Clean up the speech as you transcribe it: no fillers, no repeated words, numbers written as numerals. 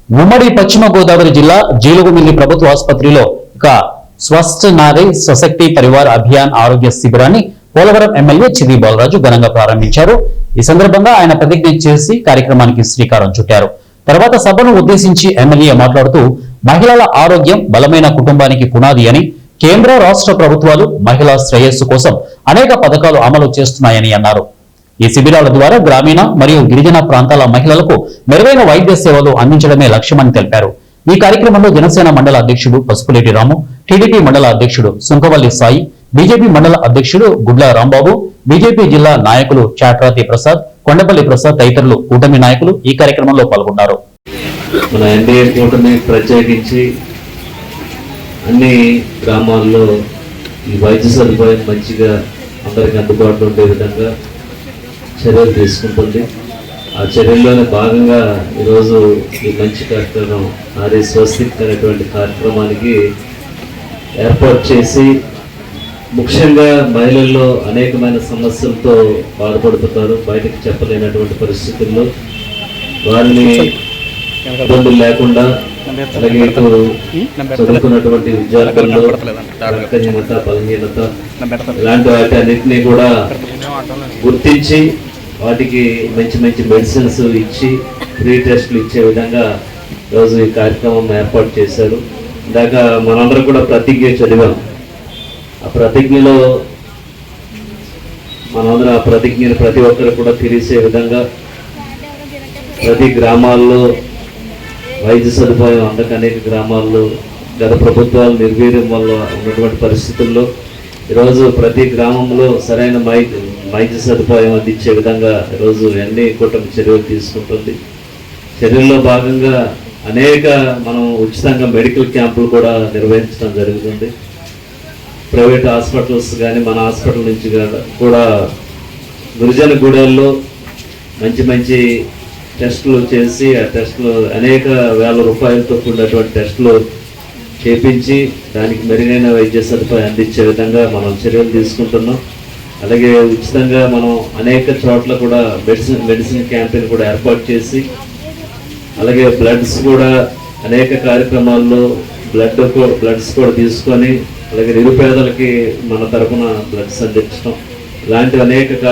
ఉమ్మడి పశ్చిమ గోదావరి జిల్లా జీలుగుమిల్లి ప్రభుత్వ ఆసుపత్రిలో స్వస్థ నారీ సశక్తి పరివార్ అభియాన్ ఆరోగ్య శిబిరాన్ని పోలవరం ఎమ్మెల్యే చిది బాలరాజు ఘనంగా ప్రారంభించారు. ఈ సందర్భంగా ఆయన ప్రతిజ్ఞ చేసి కార్యక్రమానికి శ్రీకారం చుట్టారు. తర్వాత సభను ఉద్దేశించి ఎమ్మెల్యే మాట్లాడుతూ మహిళల ఆరోగ్యం బలమైన కుటుంబానికి పునాది అని, కేంద్ర రాష్ట్ర ప్రభుత్వాలు మహిళా శ్రేయస్సు కోసం అనేక పథకాలు అమలు చేస్తున్నాయని అన్నారు. ఈ శిబిరాల ద్వారా గ్రామీణ మరియు గిరిజన ప్రాంతాల మహిళలకు మెరుగైన వైద్య సేవలు అందించడమే లక్ష్యమని తెలిపారు. ఈ కార్యక్రమంలో జనసేన మండల అధ్యక్షుడు పసుపులేటి రాము, టీడీపీ మండల అధ్యక్షుడు సుంకవల్లి సాయి, బీజేపీ మండల అధ్యక్షుడు గుడ్ల రాంబాబు, బీజేపీ జిల్లా నాయకులు చాట్రాతి ప్రసాద్, కొండపల్లి ప్రసాద్ తదితరులు కూటమి నాయకులు ఈ కార్యక్రమంలో పాల్గొన్నారు. మన ఎన్డీఏ కూటమి ప్రత్యేకించి అన్ని గ్రామాల్లో ఈ వైద్య సదుపాయం మంచిగా అందరికి అందుబాటులో ఉండే విధంగా చర్యలు తీసుకుంటుంది. ఆ చర్యల్లోనే భాగంగా ఈరోజు ఈ మంచి కార్యక్రమం నారీ స్వస్తిక్ అనేటువంటి కార్యక్రమానికి ఏర్పాటు చేసి, ముఖ్యంగా మహిళల్లో అనేకమైన సమస్యలతో బాధపడుతున్నారు. బయటకు చెప్పలేనటువంటి పరిస్థితుల్లో వారిని ఇబ్బందులు లేకుండా, అలాగే చదువుకున్నటువంటి విద్యార్థుల్లో రక్తహీనత, బలహీనత ఇలాంటి వాటి అన్నింటినీ కూడా గుర్తించి వాటికి మంచి మంచి మెడిసిన్స్ ఇచ్చి ఫ్రీ టెస్టులు ఇచ్చే విధంగా ఈరోజు ఈ కార్యక్రమం ఏర్పాటు చేశారు. ఇందాక మనందరం కూడా ప్రతిజ్ఞ చదివాం. ఆ ప్రతిజ్ఞలో మనందరం ఆ ప్రతిజ్ఞని ప్రతి ఒక్కరు కూడా తెలిసే విధంగా ప్రతి గ్రామాల్లో వైద్య సదుపాయం అందక అనేక గ్రామాల్లో గత ప్రభుత్వాలు నిర్వీర్యం వల్ల ఉన్నటువంటి పరిస్థితుల్లో ఈరోజు ప్రతి గ్రామంలో సరైన వైద్య సదుపాయం అందించే విధంగా ఈరోజు ఎన్ని కూటమి చర్యలు తీసుకుంటుంది. చర్యల్లో భాగంగా అనేక మనం ఉచితంగా మెడికల్ క్యాంపులు కూడా నిర్వహించడం జరుగుతుంది. ప్రైవేట్ హాస్పిటల్స్ కానీ మన హాస్పిటల్ నుంచి కూడా గిరిజన గూడెల్లో మంచి మంచి టెస్టులు చేసి, ఆ టెస్టులు అనేక వేల రూపాయలతో కూడినటువంటి టెస్టులు చేపించి దానికి మెరుగైన వైద్య సదుపాయం అందించే విధంగా మనం చర్యలు తీసుకుంటున్నాం. అలాగే ఉచితంగా మనం అనేక చోట్ల కూడా మెడిసిన్ క్యాంపెయిన్ కూడా ఏర్పాటు చేసి, అలాగే బ్లడ్స్ కూడా అనేక కార్యక్రమాల్లో బ్లడ్స్ కూడా తీసుకొని, అలాగే నిరుపేదలకి మన తరఫున బ్లడ్స్ అందించడం, ఇలాంటి అనేక